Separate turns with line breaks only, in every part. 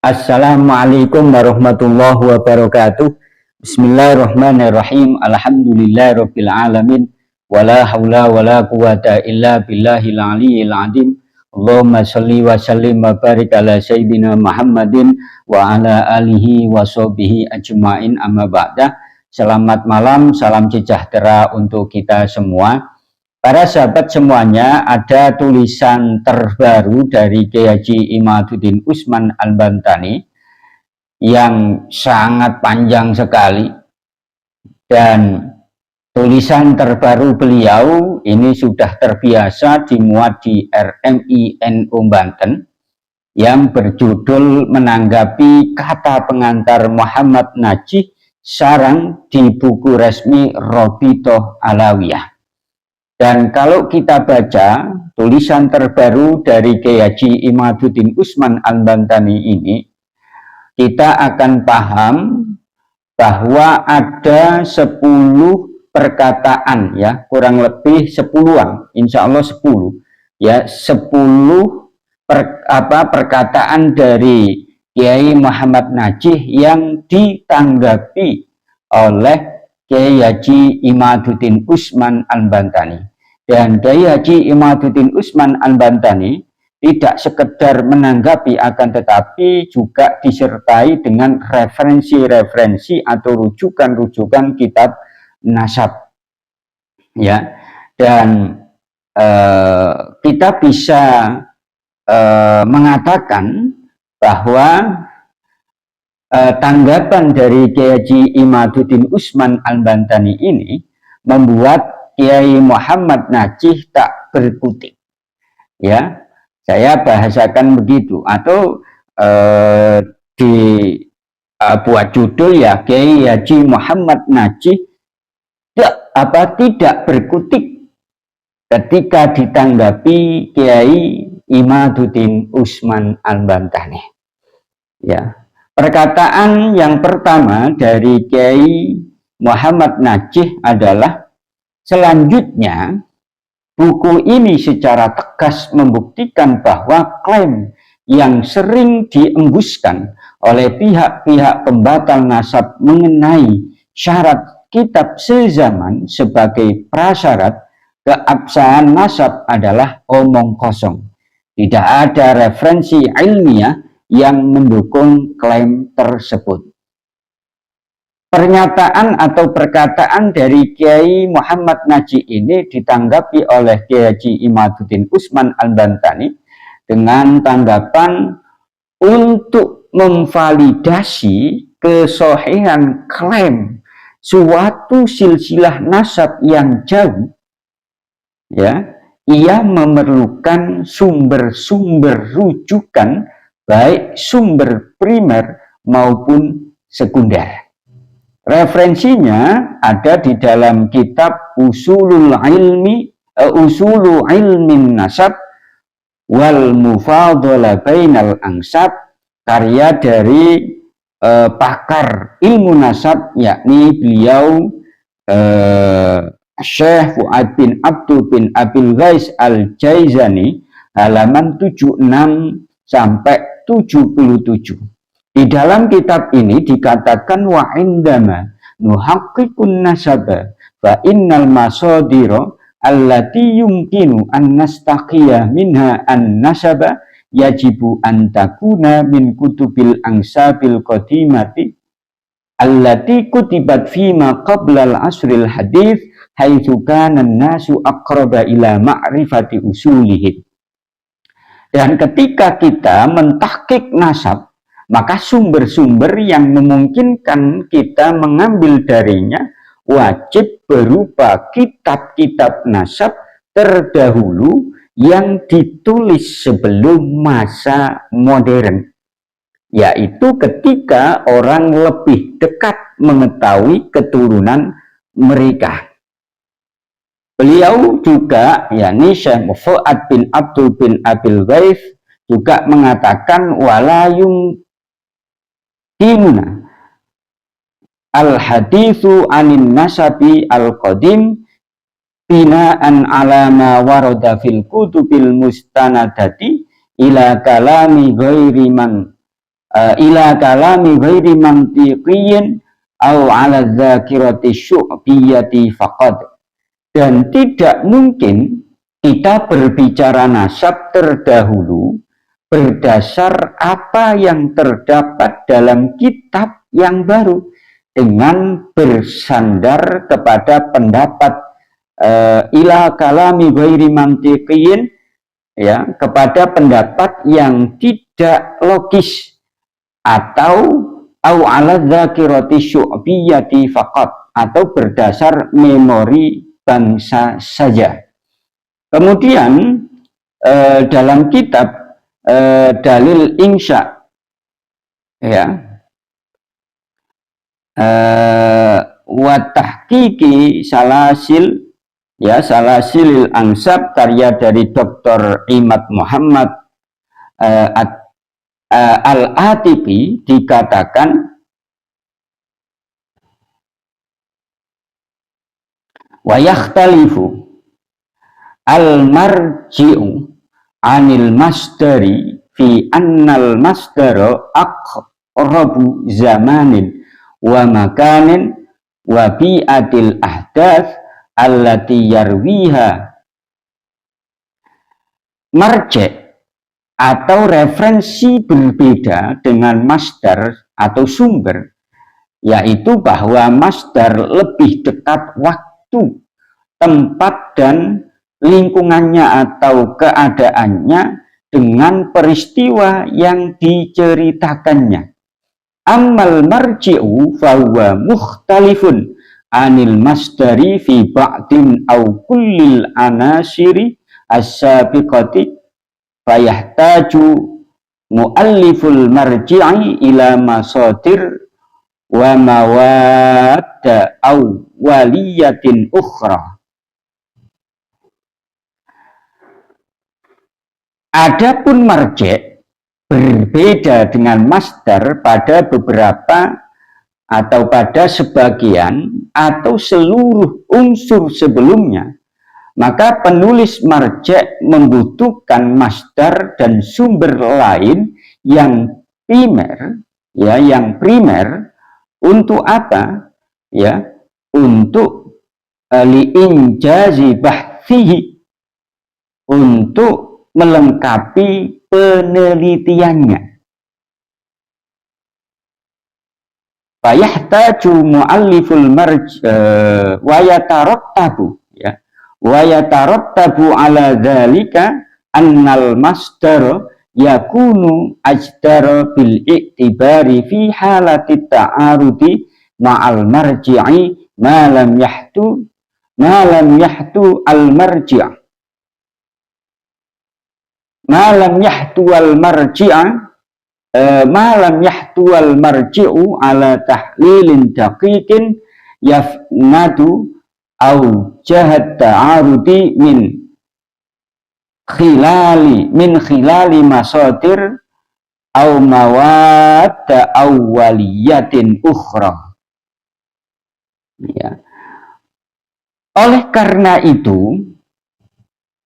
Assalamualaikum warahmatullahi wabarakatuh. Bismillahirrahmanirrahim. Alhamdulillahirabbil alamin. Wala haula wala quwata illa billahil aliyyil azim. Allahumma shalli wa sallim wa barik ala sayyidina Muhammadin wa ala alihi wa sahbihi ajmain, amma ba'da. Selamat malam, salam sejahtera untuk kita semua. Para sahabat semuanya, ada tulisan terbaru dari Kiai Haji Imaduddin Usman Al-Bantani yang sangat panjang sekali, dan tulisan terbaru beliau ini sudah terbiasa dimuat di RMI NU Banten yang berjudul menanggapi kata pengantar Muhammad Najih Sarang di buku resmi Robitoh Alawiyah. Dan kalau kita baca tulisan terbaru dari Kiai Haji Imaduddin Usman Al-Bantani ini, kita akan paham bahwa ada 10 perkataan, ya, kurang lebih 10-an, insya Allah 10, ya, 10 perkataan dari Kiai Muhammad Najih yang ditanggapi oleh Kiai Haji Imaduddin Usman Al-Bantani. Dan Kiai Haji Imaduddin Usman Al-Bantani tidak sekedar menanggapi, akan tetapi juga disertai dengan referensi-referensi atau rujukan-rujukan kitab nasab, ya. Dan kita bisa mengatakan bahwa tanggapan dari Kiai Haji Imaduddin Usman Al-Bantani ini membuat Kiai Muhammad Najih tak berkutik, ya. Saya bahasakan begitu, atau buat judul, ya, Kiai Haji Muhammad Najih tidak berkutik ketika ditanggapi Kiai Imaduddin Usman Al-Bantani, ya. Perkataan yang pertama dari Kiai Muhammad Najih adalah, selanjutnya, buku ini secara tegas membuktikan bahwa klaim yang sering diembuskan oleh pihak-pihak pembatal nasab mengenai syarat kitab sezaman sebagai prasyarat keabsahan nasab adalah omong kosong. Tidak ada referensi ilmiah yang mendukung klaim tersebut. Pernyataan atau perkataan dari Kiai Muhammad Najih ini ditanggapi oleh Kiai Haji Imaduddin Usman Al-Bantani dengan tanggapan untuk memvalidasi kesohihan klaim suatu silsilah nasab yang jauh, ya, ia memerlukan sumber-sumber rujukan, baik sumber primer maupun sekunder. Referensinya ada di dalam kitab Usulu Ilmin Nasab wal Mufadalah Bainal Ansab, karya dari pakar ilmu nasab, yakni beliau Syekh Fuad bin Abdul bin Abil Ghais Al-Jaizani, halaman 76 sampai 77. Di dalam kitab ini dikatakan, wa indama nuhaqqiqun nasaba fa innal masadira allati yumkinu an nastaqiya minha an nasaba yajibu an takuna min kutubil angsabil qadimati allati kutibat fima qabla al-asril hadith haitsu kana an-nasu aqraba ila ma'rifati usulihim. Dan ketika kita mentahqiq nasab, maka sumber-sumber yang memungkinkan kita mengambil darinya wajib berupa kitab-kitab nasab terdahulu yang ditulis sebelum masa modern, yaitu ketika orang lebih dekat mengetahui keturunan mereka. Beliau juga, yakni Syekh Fuad bin Abdul bin Abil Ghais, juga mengatakan, walayung himna al-hadithu anin nasabi al-qadim bina'an ala ma warada fil kutubil mustanadati ila kalami ghairi man ila kalami ghairi mantiqiyin au ala dzakirati syu'biyati faqad. Dan tidak mungkin kita berbicara nasab terdahulu berdasar apa yang terdapat dalam kitab yang baru dengan bersandar kepada pendapat ila kalami ghairi mantiqiyin, ya, kepada pendapat yang tidak logis, atau au ala dzakirati syu'biyati faqat, atau berdasar memori bangsa saja. Kemudian dalam kitab dalil insya, ya, wa tahqiqi salasil, ya, salasilil ansab, karya dari Dr. Imad Muhammad Al-Atiqi, dikatakan wa yakhtalifu al-marji'u anil masdari fi annal masdara aqrabu zamanin wa makanin wa bi'atil ahdath allati yarwiha. Marji' atau referensi berbeda dengan masdar atau sumber, yaitu bahwa masdar lebih dekat waktu, tempat, dan lingkungannya atau keadaannya dengan peristiwa yang diceritakannya. Ammal marji'u fahuwa mukhtalifun anil masdari fi ba'din au kullil anasiri as-sabiqati, fayahtaju mualliful marji'i ila masadir wa mawadda awwaliyatin ukhra. Adapun marji' berbeda dengan masdar pada beberapa atau pada sebagian atau seluruh unsur sebelumnya, maka penulis marji' membutuhkan masdar dan sumber lain yang primer, ya, yang primer. Untuk apa? Ya, untuk li'injazi bahtsihi, untuk melengkapi penelitiannya. Fayahtaju mualliful marji' wa yatarattabu, ya, wa yatarattabu ala dzalika annal masdar yakunu ajdara bil i'tibari fi halati ta'arudi ma'al marji'i ma lam yahtu al marji', ma lam yahtu al marji'a, ma lam yahtu al marji'u ala tahlilin daqiqin yafnadu au jahat ta'arudi min khilali masadir au mawadda awwaliyatin ukhra. Ya. Oleh karena itu,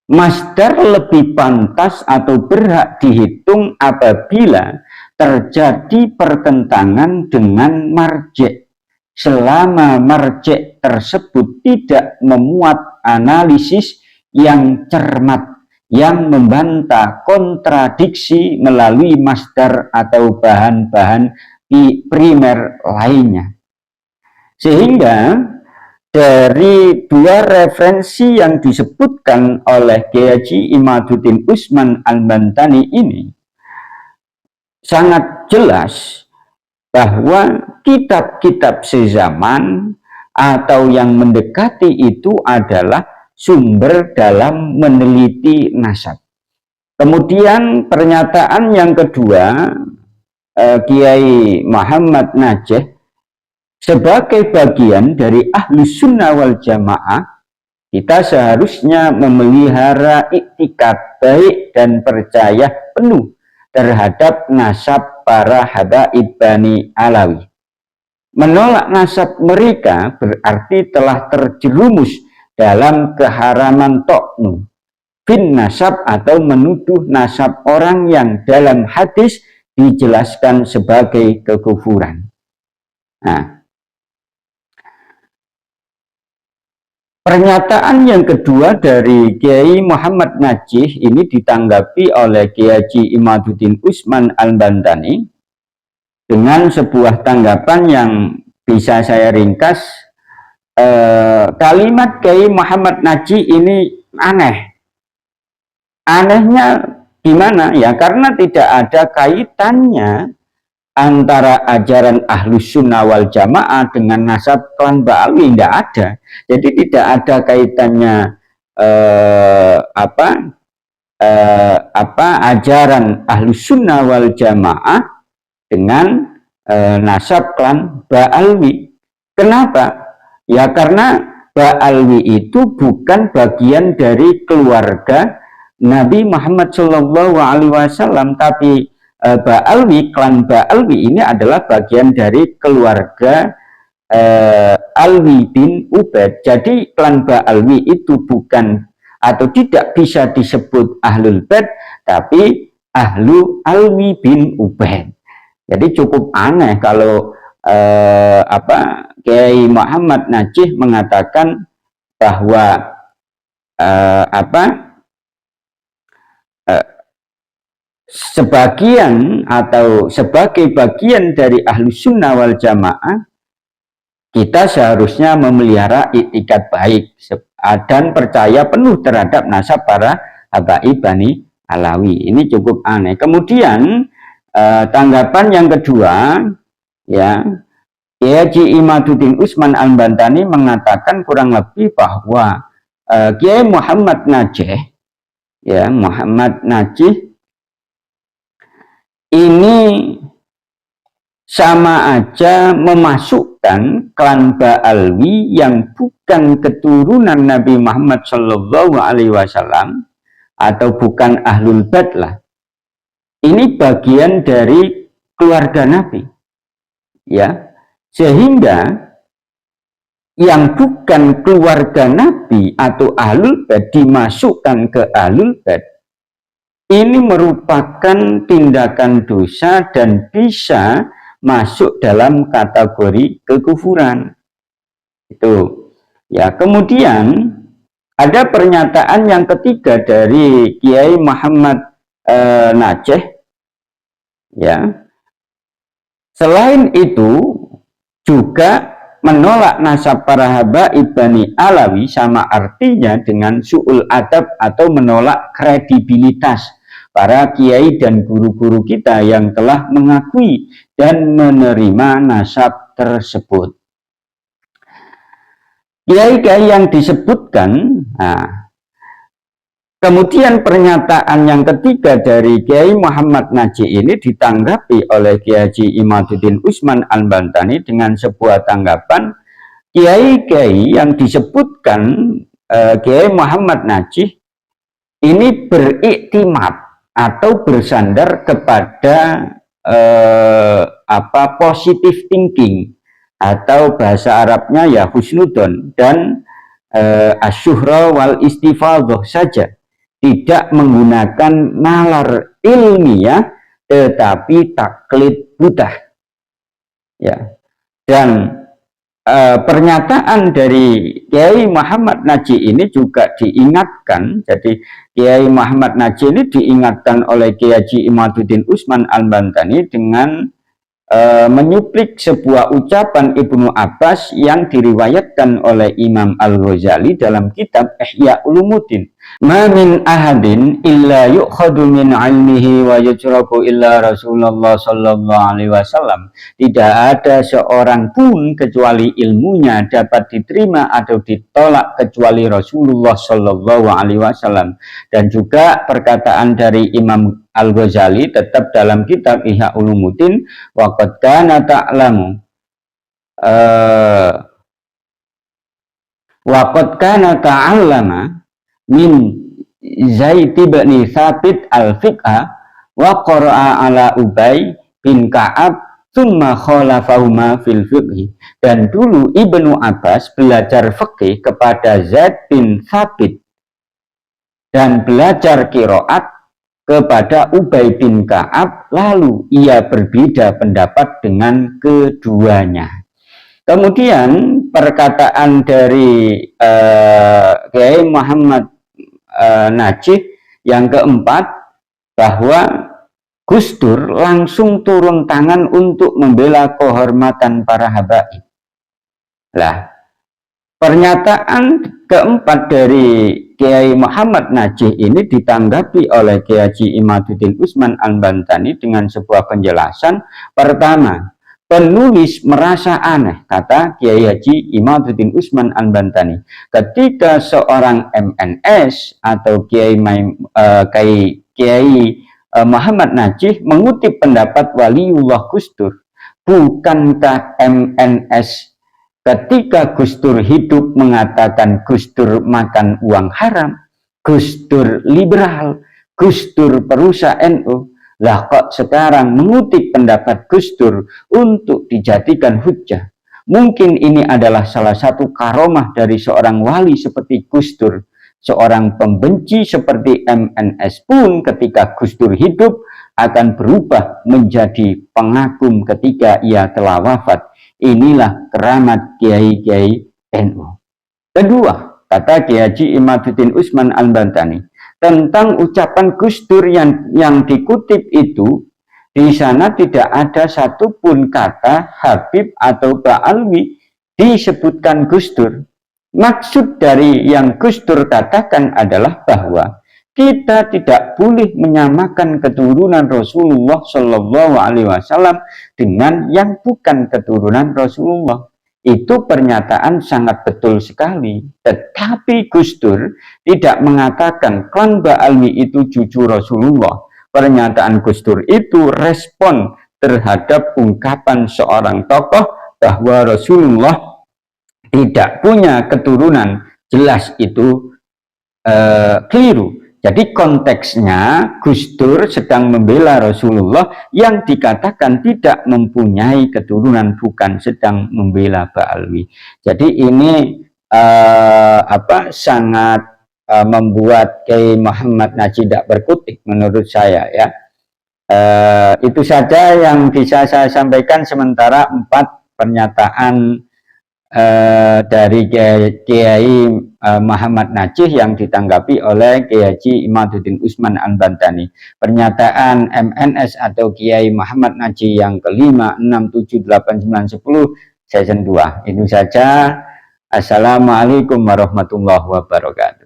masdar lebih pantas atau berhak dihitung apabila terjadi pertentangan dengan marji', selama marji' tersebut tidak memuat analisis yang cermat yang membantah kontradiksi melalui masdar atau bahan-bahan primer lainnya. Sehingga dari dua referensi yang disebutkan oleh Kiai Haji Imaduddin Usman Al-Bantani ini sangat jelas bahwa kitab-kitab sezaman atau yang mendekati itu adalah sumber dalam meneliti nasab. Kemudian pernyataan yang kedua, Kiai Muhammad Najih, sebagai bagian dari Ahlus Sunnah wal Jamaah, kita seharusnya memelihara iktikad baik dan percaya penuh terhadap nasab para habaib Bani Alawi. Menolak nasab mereka berarti telah terjerumus dalam keharaman to'nu fin nasab, atau menuduh nasab orang yang dalam hadis dijelaskan sebagai kekufuran. Nah, pernyataan yang kedua dari Kiai Muhammad Najih ini ditanggapi oleh Kiai Haji Imaduddin Usman Al-Bantani dengan sebuah tanggapan yang bisa saya ringkas. Kalimat Kiai Muhammad Najih ini aneh. Anehnya gimana? Ya karena tidak ada kaitannya antara ajaran Ahlus Sunnah wal Jamaah dengan nasab klan Ba'alwi, tidak ada. Jadi tidak ada kaitannya ajaran Ahlus Sunnah wal Jamaah dengan nasab klan Ba'alwi. Kenapa? Ya karena Ba'alwi itu bukan bagian dari keluarga Nabi Muhammad SAW, tapi Ba'alwi, klan Ba'alwi ini adalah bagian dari keluarga Alwi bin Ubaid. Jadi klan Ba'alwi itu bukan atau tidak bisa disebut Ahlul Bait, tapi Ahlu Alwi bin Ubaid. Jadi cukup aneh kalau Kiai Muhammad Najih mengatakan bahwa sebagian atau sebagai bagian dari Ahlus Sunnah wal Jamaah, kita seharusnya memelihara iktikad baik dan percaya penuh terhadap nasab para habaib Bani Alawi. Ini cukup aneh. Kemudian tanggapan yang kedua, ya, Kiai Haji Imaduddin Usman Al-Bantani mengatakan kurang lebih bahwa Kiai Muhammad Najih, ya, Muhammad Najih ini sama aja memasukkan klan Ba'alwi yang bukan keturunan Nabi Muhammad SAW atau bukan Ahlul Bait lah. Ini bagian dari keluarga Nabi, ya, sehingga yang bukan keluarga Nabi atau Ahlul Bait dimasukkan ke Ahlul Bait. Ini merupakan tindakan dosa dan bisa masuk dalam kategori kekufuran. Itu. Ya, kemudian ada pernyataan yang ketiga dari Kiai Muhammad Najih. Ya. Selain itu juga menolak nasab para habaib Bani Alawi sama artinya dengan su'ul adab atau menolak kredibilitas para kiai dan guru-guru kita yang telah mengakui dan menerima nasab tersebut. Kiai-kiai yang disebutkan, kemudian pernyataan yang ketiga dari Kiai Muhammad Najih ini ditanggapi oleh Kiai Haji Imaduddin Usman Al-Bantani dengan sebuah tanggapan. Kiai-kiai yang disebutkan Kiai Muhammad Najih ini beriktimat atau bersandar kepada positive thinking atau bahasa Arabnya ya husnudon dan asyuhra wal istifadhah saja, tidak menggunakan nalar ilmiah tetapi taklid buta, ya. Dan pernyataan dari Kiai Muhammad Najih ini juga diingatkan. Jadi Kiai Muhammad Najih ini diingatkan oleh Kiai Haji Imaduddin Usman Al-Bantani dengan menyuplik sebuah ucapan Ibnu Abbas yang diriwayatkan oleh Imam Al-Ghazali dalam kitab Ihya Ulumuddin. Ma min ahadin illa yu'khadu min ilmihi wa yujraku illa Rasulullah sallallahu alaihi wasallam. Tidak ada seorang pun kecuali ilmunya dapat diterima atau ditolak kecuali Rasulullah sallallahu alaihi wasallam. Dan juga perkataan dari Imam Al-Ghazali tetap dalam kitab Ihya Ulumuddin, wa qad kana ta'lamu wa qad kana ta'allama min Zaid bin Thabit al-fiqha wa qara'a ala Ubay bin Ka'ab thumma khalafahuma fil fiqhi. Dan dulu Ibnu Abbas belajar fikih kepada Zaid bin Thabit dan belajar qiraat kepada Ubay bin Ka'ab, lalu ia berbeda pendapat dengan keduanya. Kemudian perkataan dari Kiai Muhammad Najih yang keempat, bahwa Gus Dur langsung turun tangan untuk membela kehormatan para habaib. Lah, pernyataan keempat dari Kiai Muhammad Najih ini ditanggapi oleh Kiai Haji Imaduddin Usman Al-Bantani dengan sebuah penjelasan. Pertama, penulis merasa aneh, kata Kiai Haji Imaduddin Usman Al-Bantani, ketika seorang MNS atau Kiai Muhammad Najih mengutip pendapat Waliullah Gus Dur. Bukankah MNS ketika Gus Dur hidup mengatakan Gus Dur makan uang haram, Gus Dur liberal, Gus Dur perusak NU? Lah kok sekarang mengutip pendapat Gus Dur untuk dijadikan hujjah? Mungkin ini adalah salah satu karomah dari seorang wali seperti Gus Dur. Seorang pembenci seperti MNS pun ketika Gus Dur hidup akan berubah menjadi pengagum ketika ia telah wafat. Inilah keramat kiai-kiai NU. Kedua, kata Kiai Haji Imaduddin Usman Al-Bantani, tentang ucapan Gus Dur yang dikutip itu, di sana tidak ada satupun kata Habib atau Ba'alwi disebutkan Gus Dur. Maksud dari yang Gus Dur katakan adalah bahwa kita tidak boleh menyamakan keturunan Rasulullah Shallallahu Alaihi Wasallam dengan yang bukan keturunan Rasulullah. Itu pernyataan sangat betul sekali. Tetapi Gus Dur tidak mengatakan klan Ba'alwi itu cucu Rasulullah. Pernyataan Gus Dur itu respon terhadap ungkapan seorang tokoh bahwa Rasulullah tidak punya keturunan. Jelas itu keliru. Jadi konteksnya Gus Dur sedang membela Rasulullah yang dikatakan tidak mempunyai keturunan, bukan sedang membela Ba'alwi. Jadi ini sangat membuat Kiai Muhammad Najih tidak berkutik menurut saya ya. Itu saja yang bisa saya sampaikan sementara 4 pernyataan dari Kiai Muhammad Najih yang ditanggapi oleh Kiai Haji Imaduddin Usman Al-Bantani. Pernyataan MNS atau Kiai Muhammad Najih yang kelima, 6, 7, 8, 9, 10 season 2. Itu saja. Assalamualaikum warahmatullahi wabarakatuh.